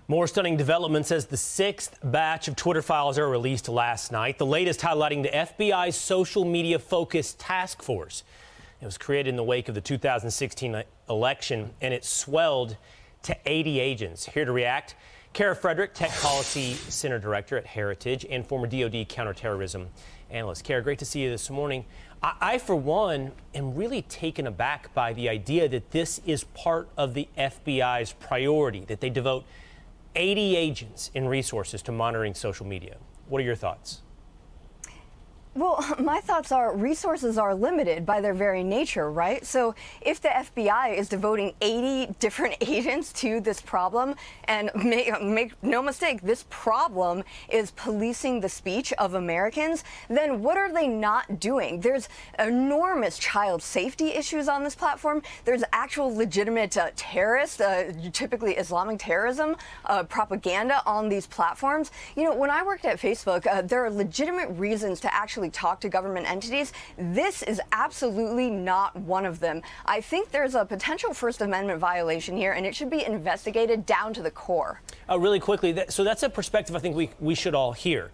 More stunning developments as the sixth batch of Twitter files are released last night. The latest highlighting the FBI's social media focused task force. It was created in the wake of the 2016 election, and it swelled to 80 agents. Here to react, Kara Frederick, Tech Policy Center Director at Heritage and former DoD counterterrorism analyst. Kara, great to see you this morning. I, for one, am really taken aback by the idea that this is part of the FBI's priority, that they devote 80 agents in resources to monitoring social media. What are your thoughts? Well, my thoughts are resources are limited by their very nature, right? So if the FBI is devoting 80 different agents to this problem, and make no mistake, this problem is policing the speech of Americans, then what are they not doing? There's enormous child safety issues on this platform. There's actual legitimate terrorist, typically Islamic terrorism, propaganda on these platforms. You know, when I worked at Facebook, there are legitimate reasons to actually talk to government entities. This is absolutely not one of them. I think there's a potential First Amendment violation here, and it should be investigated down to the core. Really quickly, so that's a perspective I think we should all hear.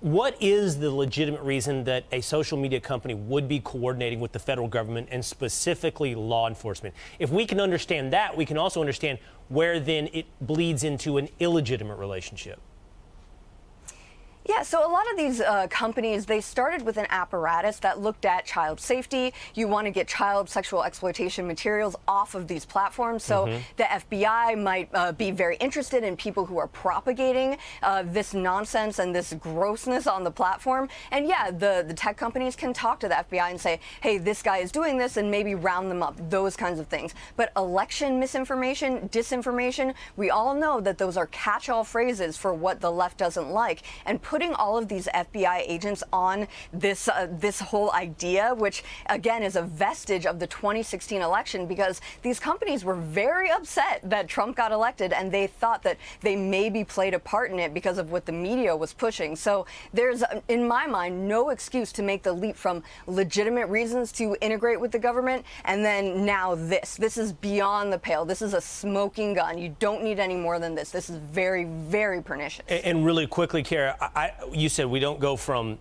What is the legitimate reason that a social media company would be coordinating with the federal government and specifically law enforcement? If we can understand that, we can also understand where then it bleeds into an illegitimate relationship. Yeah, so a lot of these companies, they started with an apparatus that looked at child safety. You want to get child sexual exploitation materials off of these platforms. So the FBI might be very interested in people who are propagating this nonsense and this grossness on the platform. And yeah, the tech companies can talk to the FBI and say, hey, this guy is doing this, and maybe round them up, those kinds of things. But election misinformation, disinformation, we all know that those are catch-all phrases for what the left doesn't like. And putting all of these FBI agents on this whole idea, which again is a vestige of the 2016 election, because these companies were very upset that Trump got elected, and they thought that they maybe played a part in it because of what the media was pushing. So there's, in my mind, no excuse to make the leap from legitimate reasons to integrate with the government, and then now this is beyond the pale. This is a smoking gun. You don't need any more than this. This is very, very pernicious. And really quickly, Kara, you said we don't go from,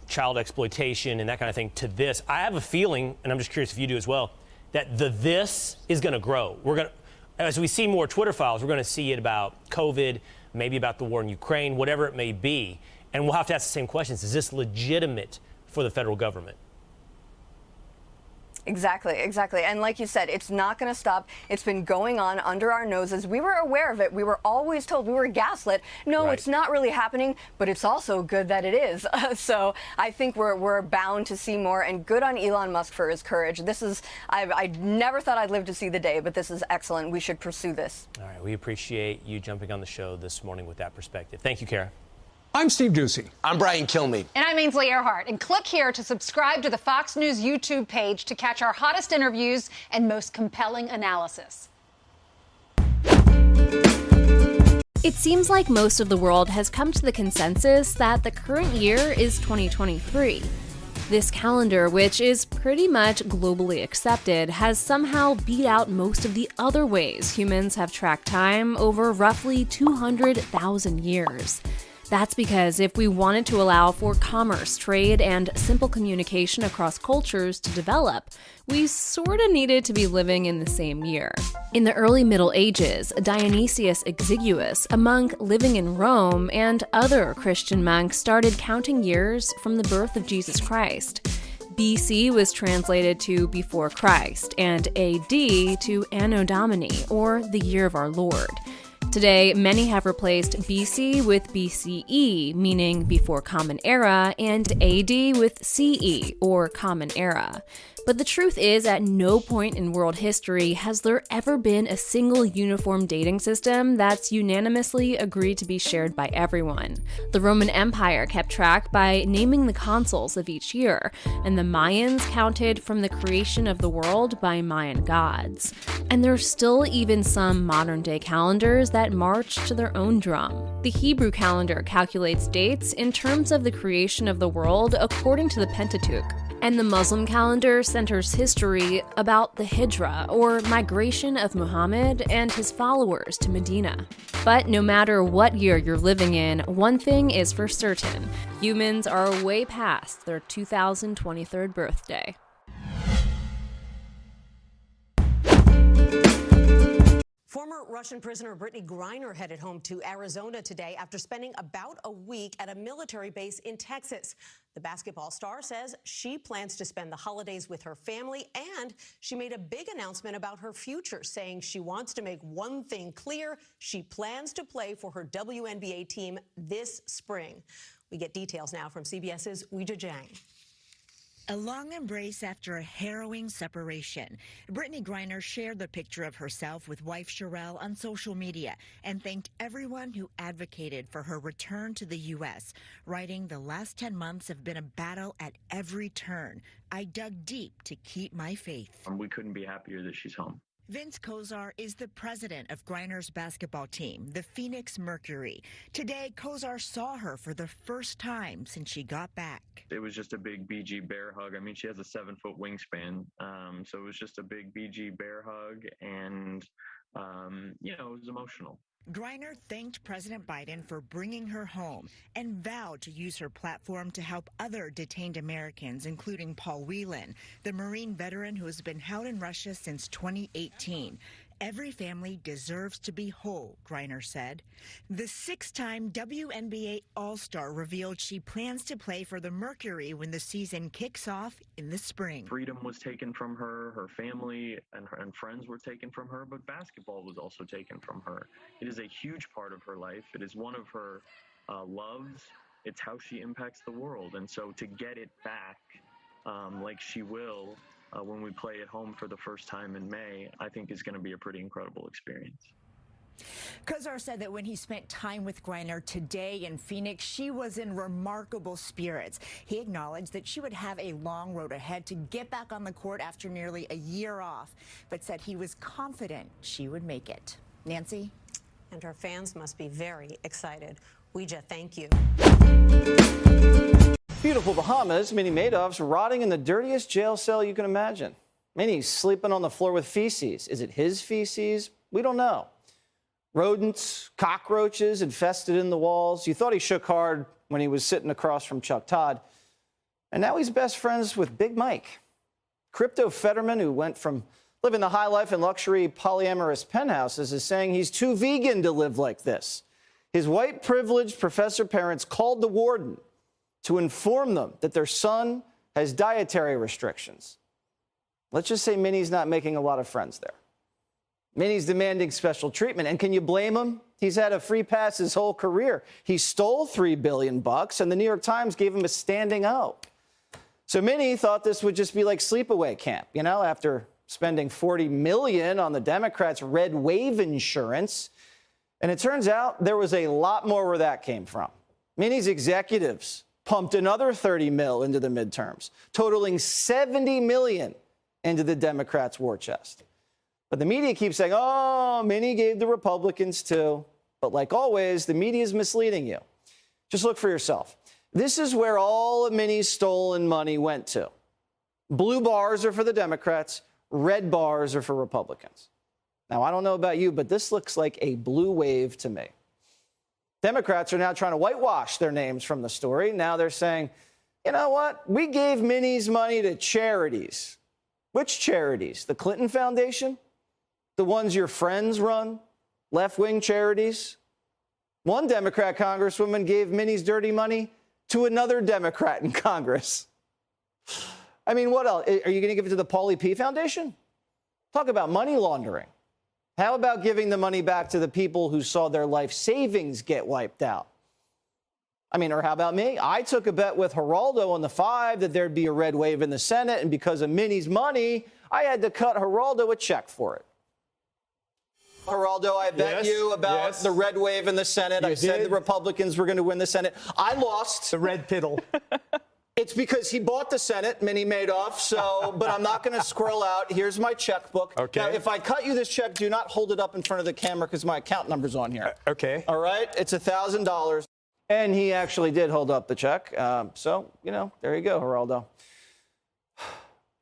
child exploitation and that kind of thing to this. I have a feeling, and I'm just curious if you do as well, that this is going to grow. As we see more Twitter files, we're going to see it about COVID, maybe about the war in Ukraine, whatever it may be. And we'll have to ask the same questions. Is this legitimate for the federal government? Exactly. And like you said, it's not going to stop. It's been going on under our noses. We were aware of it. We were always told, we were gaslit. No, It's not really happening, but it's also good that it is. So I think we're bound to see more, and good on Elon Musk for his courage. I never thought I'd live to see the day, but this is excellent. We should pursue this. All right. We appreciate you jumping on the show this morning with that perspective. Thank you, Kara. I'm Steve Doocy. I'm Brian Kilmeade. And I'm Ainsley Earhart. And click here to subscribe to the Fox News YouTube page to catch our hottest interviews and most compelling analysis. It seems like most of the world has come to the consensus that the current year is 2023. This calendar, which is pretty much globally accepted, has somehow beat out most of the other ways humans have tracked time over roughly 200,000 years. That's because if we wanted to allow for commerce, trade, and simple communication across cultures to develop, we sorta needed to be living in the same year. In the early Middle Ages, Dionysius Exiguus, a monk living in Rome, and other Christian monks started counting years from the birth of Jesus Christ. BC was translated to before Christ, and AD to Anno Domini, or the year of our Lord. Today, many have replaced BC with BCE, meaning before Common Era, and AD with CE, or Common Era. But the truth is, at no point in world history has there ever been a single uniform dating system that's unanimously agreed to be shared by everyone. The Roman Empire kept track by naming the consuls of each year, and the Mayans counted from the creation of the world by Mayan gods. And there's still even some modern-day calendars that march to their own drum. The Hebrew calendar calculates dates in terms of the creation of the world according to the Pentateuch. And the Muslim calendar centers history about the Hijra, or migration of Muhammad and his followers to Medina. But no matter what year you're living in, one thing is for certain: humans are way past their 2023rd birthday. Former Russian prisoner Brittneygriner headed home to Arizona today after spending about a week at a military base in Texas. The basketball star says she plans to spend the holidays with her family, and she made a big announcement about her future, saying she wants to make one thing clear: she plans to play for her WNBA team this spring. We get details now from CBS's Weijia Jiang. A long embrace after a harrowing separation. Brittneygriner shared the picture of herself with wife Sherelle on social media and thanked everyone who advocated for her return to the U.S., writing, "The last 10 months have been a battle at every turn. I dug deep to keep my faith." We couldn't be happier that she's home. Vince Kozar is the president of Griner's basketball team, the Phoenix Mercury. Today, Kozar saw her for the first time since she got back. It was just a big BG bear hug. I mean, she has a 7-foot wingspan, so it was just a big BG bear hug, and, it was emotional. Griner thanked President Biden for bringing her home and vowed to use her platform to help other detained Americans, including Paul Whelan, the Marine veteran who has been held in Russia since 2018. Every family deserves to be whole, Griner said. The 6-time WNBA All-Star revealed she plans to play for the Mercury when the season kicks off in the spring. Freedom was taken from her, her family and friends were taken from her, but basketball was also taken from her. It is a huge part of her life. It is one of her loves. It's how she impacts the world. And so to get it back, like she will, when we play at home for the first time in May, I think is going to be a pretty incredible experience. Kozar said that when he spent time with Griner today in Phoenix, she was in remarkable spirits. He acknowledged that she would have a long road ahead to get back on the court after nearly a year off, but said he was confident she would make it. Nancy? And her fans must be very excited. Weijia, thank you. Beautiful Bahamas, Minnie Madoff's rotting in the dirtiest jail cell you can imagine. Minnie's sleeping on the floor with feces. Is it his feces? We don't know. Rodents, cockroaches infested in the walls. You thought he shook hard when he was sitting across from Chuck Todd. And now he's best friends with Big Mike. Crypto Fetterman, who went from living the high life in luxury polyamorous penthouses, is saying he's too vegan to live like this. His white privileged professor parents called the warden to inform them that their son has dietary restrictions. Let's just say Minnie's not making a lot of friends there. Minnie's demanding special treatment, and can you blame him? He's had a free pass his whole career. He stole $3 billion, and the New York Times gave him a standing O. So Minnie thought this would just be like sleepaway camp, after spending $40 million on the Democrats' red wave insurance. And it turns out there was a lot more where that came from. Minnie's executives pumped another $30 million into the midterms, totaling $70 million into the Democrats' war chest. But the media keeps saying, oh, Minnie gave the Republicans too. But like always, the media is misleading you. Just look for yourself. This is where all of Minnie's stolen money went to. Blue bars are for the Democrats, red bars are for Republicans. Now, I don't know about you, but this looks like a blue wave to me. Democrats are now trying to whitewash their names from the story. Now they're saying, you know what? We gave Minnie's money to charities. Which charities? The Clinton Foundation? The ones your friends run? Left-wing charities? One Democrat congresswoman gave Minnie's dirty money to another Democrat in Congress. I mean, what else? Are you going to give it to the Paulie P. Foundation? Talk about money laundering. How about giving the money back to the people who saw their life savings get wiped out? I mean, or how about me? I took a bet with Geraldo on the 5 that there'd be a red wave in the Senate, and because of Minnie's money, I had to cut Geraldo a check for it. Geraldo, I bet you about the red wave in the Senate. I said the Republicans were going to win the Senate. I lost. The red piddle. It's because he bought the Senate, Minnie Madoff, but I'm not going to scroll out. Here's my checkbook. Okay. Now, if I cut you this check, do not hold it up in front of the camera because my account number's on here. Okay. All right? It's $1,000. And he actually did hold up the check. So, there you go, Geraldo.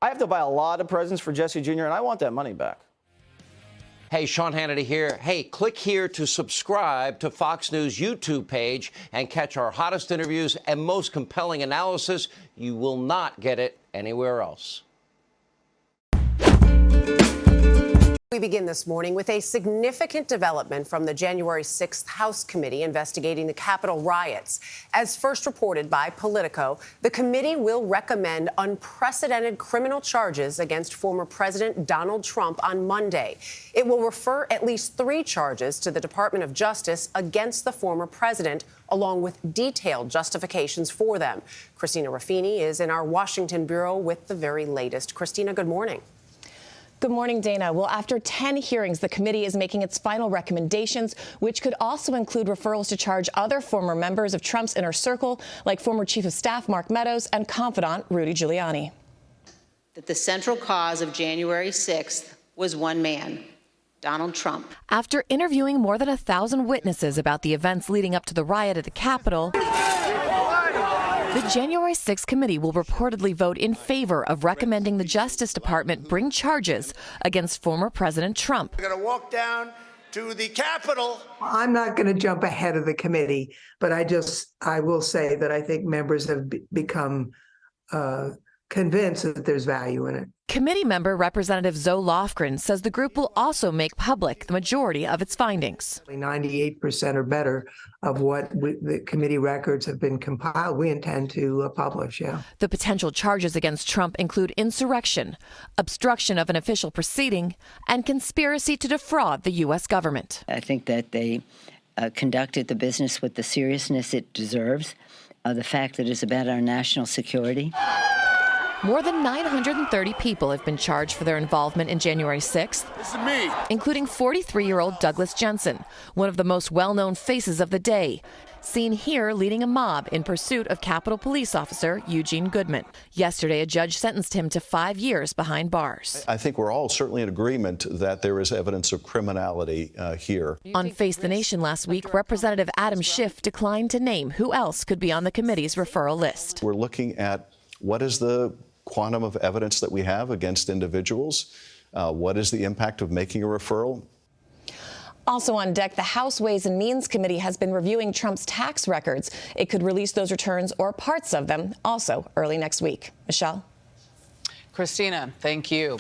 I have to buy a lot of presents for Jesse Jr., and I want that money back. Hey, Sean Hannity here. Hey, click here to subscribe to Fox News YouTube page and catch our hottest interviews and most compelling analysis. You will not get it anywhere else. We begin this morning with a significant development from the January 6th House Committee investigating the Capitol riots. As first reported by Politico, the committee will recommend unprecedented criminal charges against former President Donald Trump on Monday. It will refer at least 3 charges to the Department of Justice against the former president, along with detailed justifications for them. Christina Ruffini is in our Washington bureau with the very latest. Christina, good morning. Good morning, Dana. Well, after 10 hearings, the committee is making its final recommendations, which could also include referrals to charge other former members of Trump's inner circle, like former Chief of Staff Mark Meadows and confidant Rudy Giuliani. That the central cause of January 6th was one man, Donald Trump. After interviewing more than 1,000 witnesses about the events leading up to the riot at the Capitol, the January 6 committee will reportedly vote in favor of recommending the Justice Department bring charges against former President Trump. We're going to walk down to the Capitol. I'm not going to jump ahead of the committee, but I will say that I think members have become convinced that there's value in it. Committee member Representative Zoe Lofgren says the group will also make public the majority of its findings. 98% or better of what the committee records have been compiled, we intend to publish, yeah. The potential charges against Trump include insurrection, obstruction of an official proceeding, and conspiracy to defraud the U.S. government. I think that they conducted the business with the seriousness it deserves, the fact that it's about our national security. More than 930 people have been charged for their involvement in January 6th, This is me. including 43-year-old Douglas Jensen, one of the most well-known faces of the day, seen here leading a mob in pursuit of Capitol Police Officer Eugene Goodman. Yesterday, a judge sentenced him to 5 years behind bars. I think we're all certainly in agreement that there is evidence of criminality here. On Face the Nation last week, Representative Adam Schiff declined to name who else could be on the committee's referral list. We're looking at what is the quantum of evidence that we have against individuals. What is the impact of making a referral? Also on deck, the House Ways and Means Committee has been reviewing Trump's tax records. It could release those returns or parts of them also early next week. Michelle? Christina, thank you.